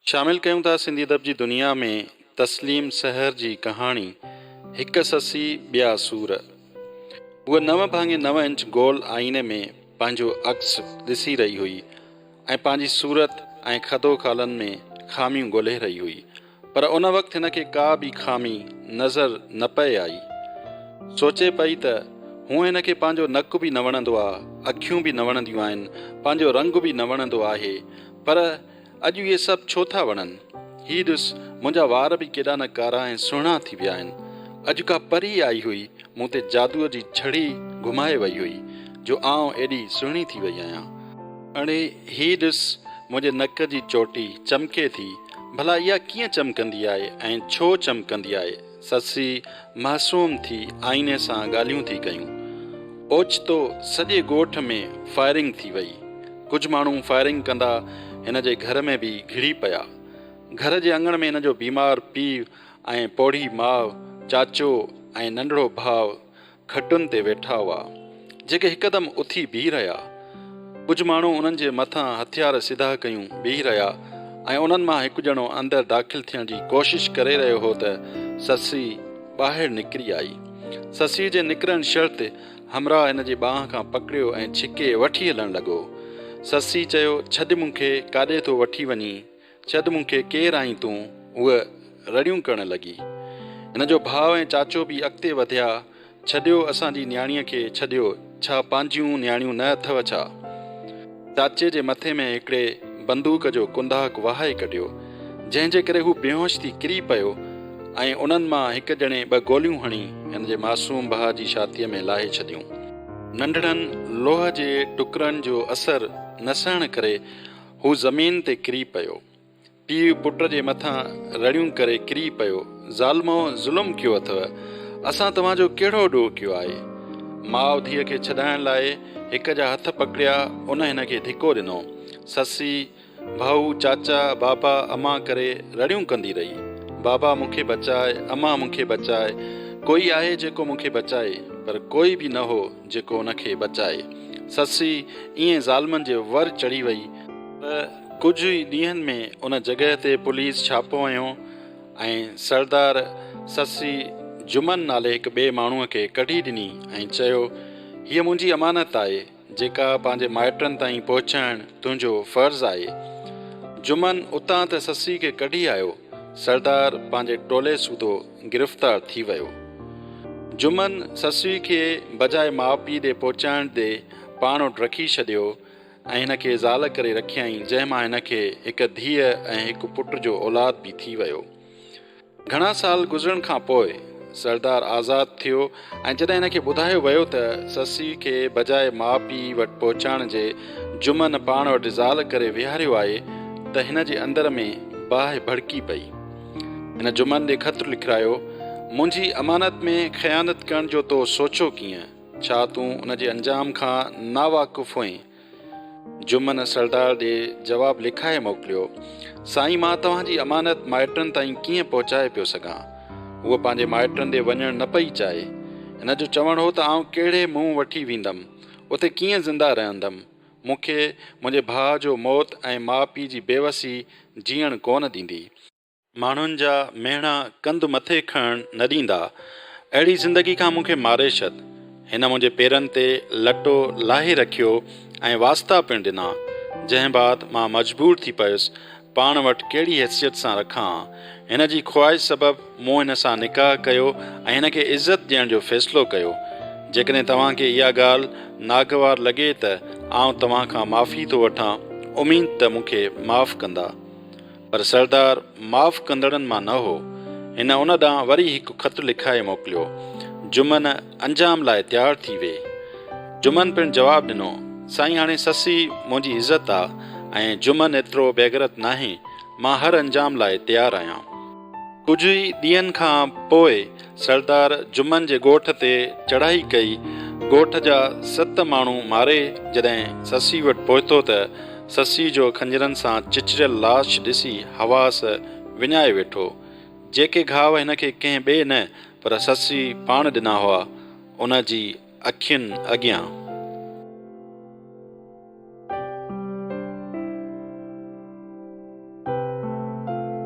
शामिल कयूं था सिंधी अदब जी दुनिया में तस्लीम सहर जी कहाणी हिक ससी ॿिया सूर। उहा 9 भाङे 9 इंच गोल आईने में पंहिंजो अक्स ॾिसी रही हुई ऐं पंहिंजी सूरत ऐं खदो खालनि में खामियूं ॻोल्हे रही हुई, पर उन वक़्तु हिन खे का बि खामी नज़र न पए आई। सोचे पई त हूअं हिन खे पंहिंजो नकु बि न वणंदो आहे, अखियूं बि न वणंदियूं आहिनि, पंहिंजो रंग बि न वणंदो आहे, पर अॼु इहे सभु छो था वणनि। हीउ ॾिस, मुंहिंजा वार बि केॾा न कारा ऐं सुहिणा थी विया आहिनि। अॼु का परी आई हुई, मूं ते जादूअ जी छड़ी घुमाए वई हुई जो आउं एॾी सुहिणी थी वई आहियां। अड़े हीउ ॾिस, मुंहिंजे नक जी चोटी चमके थी, भला इहा कीअं चमकंदी आहे ऐं छो चमकंदी आहे। ससी मासूम थी आईने सां ॻाल्हियूं थी कयूं। ओचितो सॼे ॻोठ में फायरिंग थी वई। कुझु माण्हू फायरिंग कंदा हिन जे घर में बि घिड़ी पिया। घर जे अङण में हिन जो बीमार पीउ ऐं पोढ़ी माउ, चाचो ऐं नंढड़ो भाउ खटुनि ते वेठा हुआ, जेके हिकदमि उथी बीह रहिया। कुझु माण्हू उन्हनि जे मथां हथियार सिधा कयूं बीह रहिया ऐं उन्हनि मां हिकु ॼणो अंदरि दाख़िल थियण जी कोशिशि करे रहियो हो त ससी ॿाहिरि निकिरी आई। ससी जे निकिरण शर्त हमराह हिन जे ॿांह खां पकड़ियो ऐं छिके वठी हलणु लॻो। ससी चयो, छॾ मूंखे, काॾे थो वठी वञी, छॾ मूंखे, केरु आहीं तूं। उहा रड़ियूं करणु लॻी। हिन जो भाउ ऐं चाचो बि अॻिते वधिया, छॾियो असांजी न्याणीअ खे, छॾियो, छा पंहिंजियूं न्याणियूं न अथव छा। चाचे जे मथे में हिकिड़े बंदूक जो कुंदाक वहाए कढियो, जंहिंजे करे हू बेहोश थी किरी पियो ऐं उन्हनि मां हिकु ॼणे 2 गोलियूं हणी हिन जे मासूम भाउ जी छातीअ में लाहे छॾियूं। नंढड़नि लोह जे टुकड़नि जो असरु न सहण करे हू ज़मीन ते किरी पियो। पीउ पुट जे मथां रड़ियूं करे किरी पियो, ज़ालिमो, ज़ुल्म कयो अथव, असां तव्हांजो कहिड़ो ॾोह कयो आहे। माउ धीअ खे छॾाइण लाइ हिक जा हथ पकड़िया, उन हिन खे धिको ॾिनो। ससी भाऊ, चाचा, बाबा, अम्मा करे रड़ियूं कंदी रही, बाबा मूंखे बचाए, अम्मा मूंखे बचाए, कोई आहे जेको मूंखे बचाए, पर कोई बि न हो जेको उनखे बचाए। ससी ईअं ज़ालिमनि जे वर चढ़ी वई त कुझु ई ॾींहंनि में उन जॻह ते पुलिस छापो हयो ऐं सरदार ससी जुमन नाले हिकु ॿिए माण्हूअ खे कढी ॾिनी ऐं चयो, हीअ मुंहिंजी अमानत आहे जेका पंहिंजे माइटनि ताईं पहुचाइण तुंहिंजो फ़र्ज़ु आहे। जुमन उतां त ससी खे कढी आयो, सरदार पंहिंजे टोले सूधो गिरफ़्तार थी वियो। जुमन ससी खे बजाए माउ पीउ ॾे पहुचाइण ते पाण वटि रखी छॾियो ऐं हिन खे ज़ाल करे रखियईं, जंहिंमां हिन खे हिकु धीअ ऐं हिकु पुट जो औलाद बि थी वियो। घणा साल गुज़रण खां पोइ सरदार आज़ादु थियो ऐं जॾहिं हिन खे ॿुधायो वियो त ससी खे बजाए माउ पीउ वटि पहुचाइण जे जुमन पाण वटि ज़ाल करे विहारियो आहे, त हिन जे अंदर में बाहि भड़की पई। हिन जुमन ॾे ख़तु लिखायो, मुंहिंजी अमानत में ख़यानत करण जो तो सोचो कीअं, छा तूं उन जे अंजाम खां नावाक़ुफ़ हुएं। जुमन सरदार ॾे जवाबु लिखाए मोकिलियो, साईं, मां तव्हांजी अमानत माइटनि ताईं कीअं पहुचाए पियो सघां। उहा पंहिंजे माइटनि ॾे वञणु न पई चाहे। हिन जो चवणु हो त आउं कहिड़े मुंहुं वठी वेंदमि, उते कीअं ज़िंदा रहंदमि। मूंखे मुंहिंजे भाउ जो मौत ऐं माउ पीउ जी बेवसी जीअण कोन ॾींदी। माण्हुनि जा मेणा कंधु मथे खणणु न ॾींदा, अहिड़ी ज़िंदगी खां मूंखे मारे छॾ। हिन मुंहिंजे पेरनि ते लटो लाहे रखियो ऐं वास्ता पिणु ॾिना, जंहिं बाद मां मजबूर थी पियुसि पाण वटि कहिड़ी हैसियत सां रखां। हिन जी ख़्वाहिश सबबु मूं हिन सां निकाह कयो ऐं हिन खे इज़त ॾियण जो फ़ैसिलो कयो। जेकॾहिं तव्हांखे इहा ॻाल्हि नागवार लॻे त आउं तव्हां खां माफ़ी थो वठां, उमीद त मूंखे माफ़ कंदा। पर सरदार माफ़ कंदड़नि मां न हो। हिन उन ॾांहुं वरी हिकु ख़तु लिखाए मोकिलियो। जुमन अंजाम लाइ तयारु थी विए। जुमन पिणु जवाबु ॾिनो, साईं, हाणे ससी मुंहिंजी इज़त आहे ऐं जुमन एतिरो बेगरत नाहे, मां हर अंजाम लाइ तयारु आहियां। कुझु ई ॾींहंनि खां पोइ सरदार जुमन जे ॻोठ ते चढ़ाई कई। ॻोठ जा 7 माण्हू मारे जॾहिं ससी वटि पहुतो त ससी जो खंजरनि सां चिचरियल लाश ॾिसी हवास विञाए वेठो। जेके घाव हिन खे कंहिं ॿिए न पर ससी पाण ॾिना हुआ, उन जी अखियुनि अॻियां।